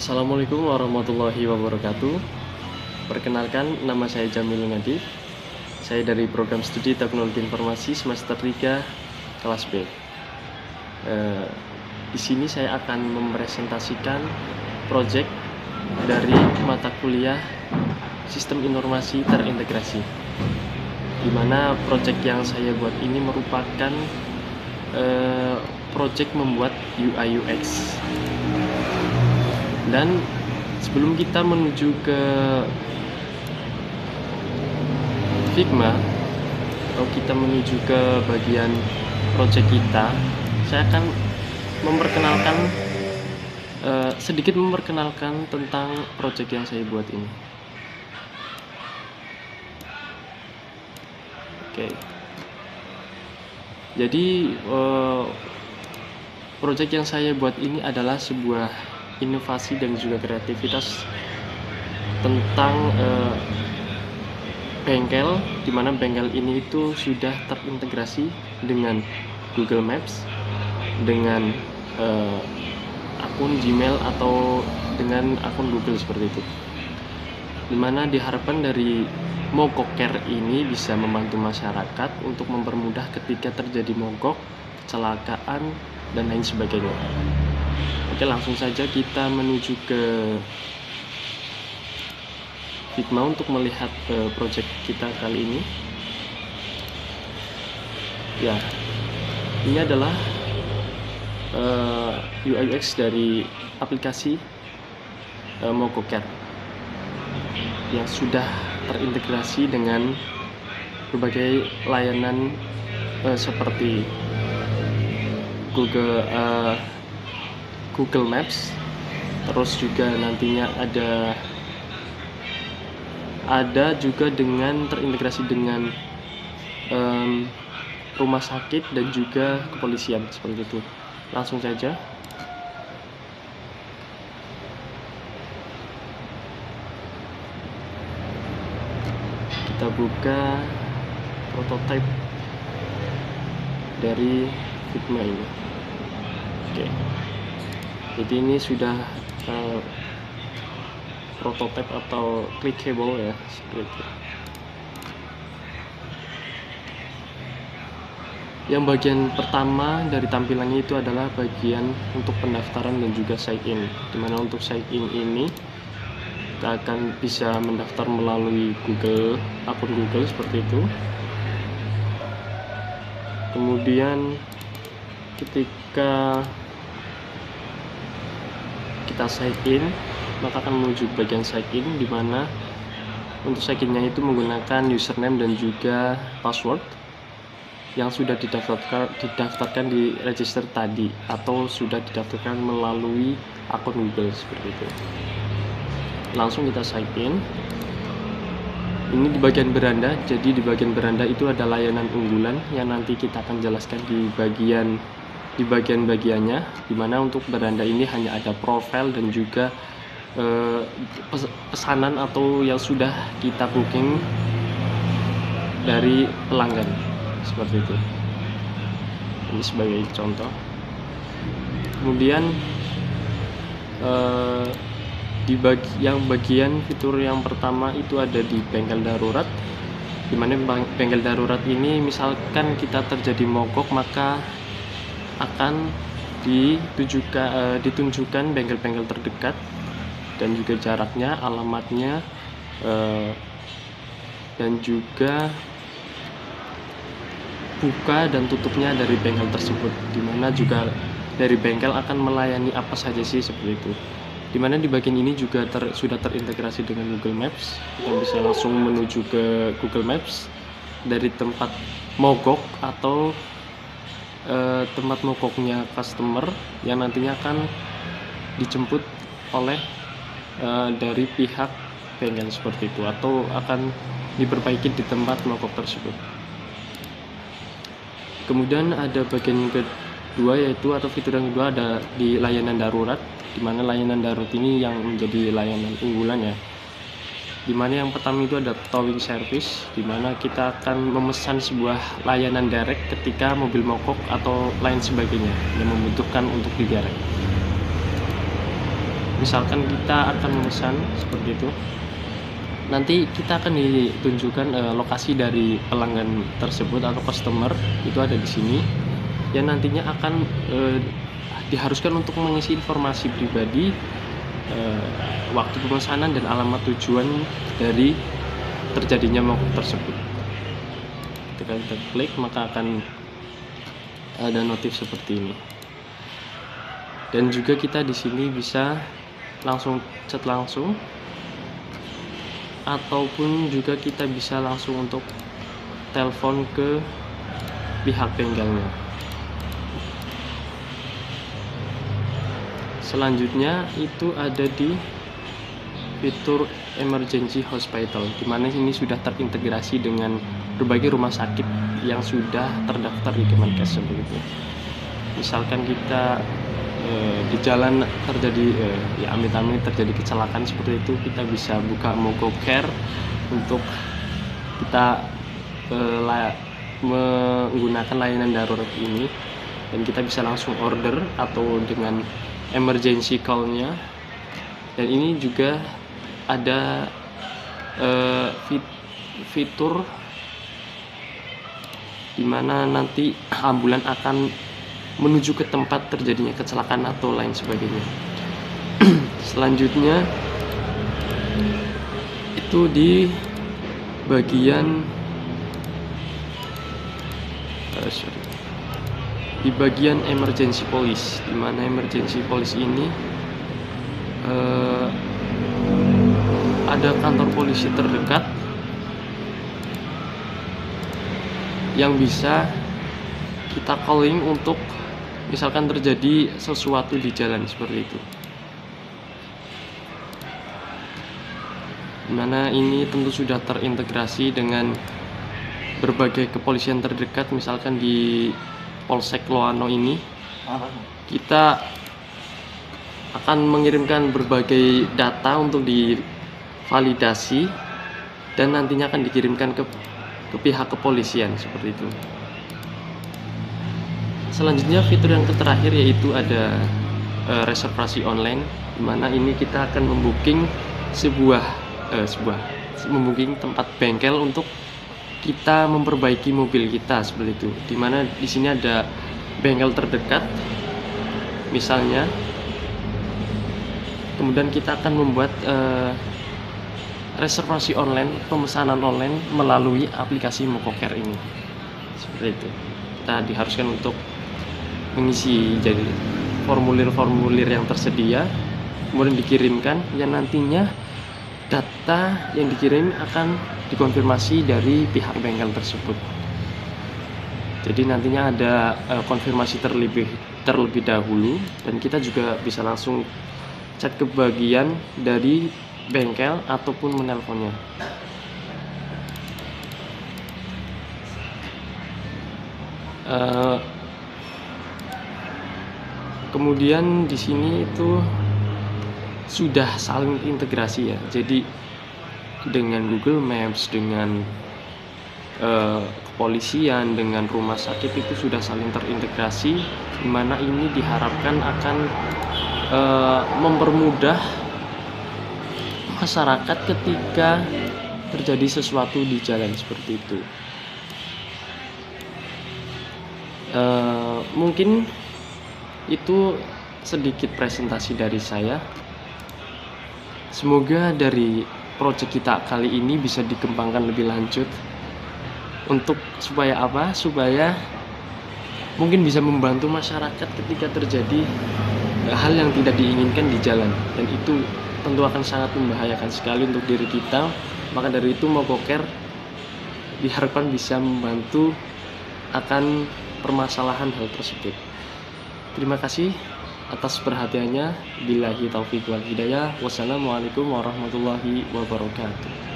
Assalamualaikum warahmatullahi wabarakatuh. Perkenalkan, nama saya Jamil Nadif. Saya dari program studi Teknologi Informasi semester 3 kelas B. Di sini saya akan mempresentasikan proyek dari mata kuliah Sistem Informasi Terintegrasi, di mana proyek yang saya buat ini merupakan proyek membuat UI UX. Dan sebelum kita menuju ke Figma atau kita menuju ke bagian project kita, saya akan sedikit memperkenalkan tentang project yang saya buat ini. Oke. Jadi project yang saya buat ini adalah sebuah inovasi dan juga kreativitas tentang bengkel, di mana bengkel ini itu sudah terintegrasi dengan Google Maps, dengan akun Gmail atau dengan akun Google seperti itu. Dimana diharapkan dari mogok care ini bisa membantu masyarakat untuk mempermudah ketika terjadi mogok, kecelakaan, dan lain sebagainya. Oke, langsung saja kita menuju ke Figma untuk melihat project kita kali ini. Ya, ini adalah UI UX dari aplikasi Mogok Care yang sudah terintegrasi dengan berbagai layanan seperti Google Maps, terus juga nantinya ada juga dengan terintegrasi dengan rumah sakit dan juga kepolisian seperti itu. Langsung saja kita buka prototipe dari Figma ini. Oke, jadi ini sudah prototipe atau clickable ya, seperti itu. Yang bagian pertama dari tampilannya itu adalah bagian untuk pendaftaran dan juga sign in, dimana untuk sign in ini kita akan bisa mendaftar melalui akun Google seperti itu. Kemudian ketika kita sign in, maka akan menuju bagian sign in, di mana untuk sign in-nya itu menggunakan username dan juga password yang sudah didaftarkan di register tadi atau sudah didaftarkan melalui akun Google seperti itu. Langsung kita sign in. Ini di bagian beranda. Jadi di bagian beranda itu ada layanan unggulan yang nanti kita akan jelaskan di bagian-bagiannya, dimana untuk beranda ini hanya ada profil dan juga pesanan atau yang sudah kita booking dari pelanggan seperti itu. Ini sebagai contoh. Kemudian di bagian fitur yang pertama itu ada di bengkel darurat, dimana bengkel darurat ini misalkan kita terjadi mogok, maka akan ditunjukkan bengkel-bengkel terdekat dan juga jaraknya, alamatnya, dan juga buka dan tutupnya dari bengkel tersebut, dimana juga dari bengkel akan melayani apa saja sih seperti itu. Dimana di bagian ini juga sudah terintegrasi dengan Google Maps. Kita bisa langsung menuju ke Google Maps dari tempat mogok atau tempat mogoknya customer yang nantinya akan dijemput oleh dari pihak bengkel seperti itu, atau akan diperbaiki di tempat mogok tersebut. Kemudian ada bagian kedua, yaitu atau fitur yang kedua ada di layanan darurat, di mana layanan darurat ini yang menjadi layanan unggulan ya. Dimana yang pertama itu ada towing service, dimana kita akan memesan sebuah layanan direct ketika mobil mogok atau lain sebagainya yang membutuhkan untuk diderek. Misalkan kita akan memesan seperti itu, nanti kita akan ditunjukkan lokasi dari pelanggan tersebut atau customer itu ada di sini, yang nantinya akan diharuskan untuk mengisi informasi pribadi, waktu pemesanan dan alamat tujuan dari terjadinya mogok tersebut. Ketika kita klik maka akan ada notif seperti ini. Dan juga kita di sini bisa langsung chat langsung, ataupun juga kita bisa langsung untuk telepon ke pihak bengkelnya. Selanjutnya itu ada di fitur emergency hospital, di mana ini sudah terintegrasi dengan berbagai rumah sakit yang sudah terdaftar di Kemenkes begitu. Misalkan kita di jalan terjadi amit-amit terjadi kecelakaan seperti itu, kita bisa buka MogoCare untuk kita menggunakan layanan darurat ini, dan kita bisa langsung order atau dengan emergency call-nya. Dan ini juga ada fitur dimana nanti ambulan akan menuju ke tempat terjadinya kecelakaan atau lain sebagainya. Selanjutnya itu di bagian emergency police, di mana emergency police ini ada kantor polisi terdekat yang bisa kita calling untuk misalkan terjadi sesuatu di jalan seperti itu. Dimana ini tentu sudah terintegrasi dengan berbagai kepolisian terdekat. Misalkan di Polsek Loano ini kita akan mengirimkan berbagai data untuk divalidasi dan nantinya akan dikirimkan ke pihak kepolisian seperti itu. Selanjutnya fitur yang terakhir yaitu ada reservasi online, di mana ini kita akan membooking membooking tempat bengkel untuk kita memperbaiki mobil kita seperti itu. Di mana di sini ada bengkel terdekat misalnya, kemudian kita akan membuat reservasi online, pemesanan online melalui aplikasi MogoCare ini seperti itu. Kita diharuskan untuk mengisi jadi formulir-formulir yang tersedia, kemudian dikirimkan, yang nantinya data yang dikirim akan dikonfirmasi dari pihak bengkel tersebut. Jadi nantinya ada konfirmasi terlebih dahulu, dan kita juga bisa langsung chat ke bagian dari bengkel ataupun menelponnya. Kemudian di sini itu sudah saling integrasi ya. Jadi dengan Google Maps, dengan kepolisian, dengan rumah sakit itu sudah saling terintegrasi, di mana ini diharapkan akan mempermudah masyarakat ketika terjadi sesuatu di jalan seperti itu. Mungkin itu sedikit presentasi dari saya. Semoga dari proyek kita kali ini bisa dikembangkan lebih lanjut untuk supaya mungkin bisa membantu masyarakat ketika terjadi hal yang tidak diinginkan di jalan, dan itu tentu akan sangat membahayakan sekali untuk diri kita. Maka dari itu MogoCare diharapkan bisa membantu akan permasalahan hal tersebut. Terima kasih atas perhatiannya. Billahi taufiq wal hidayah. Wassalamualaikum warahmatullahi wabarakatuh.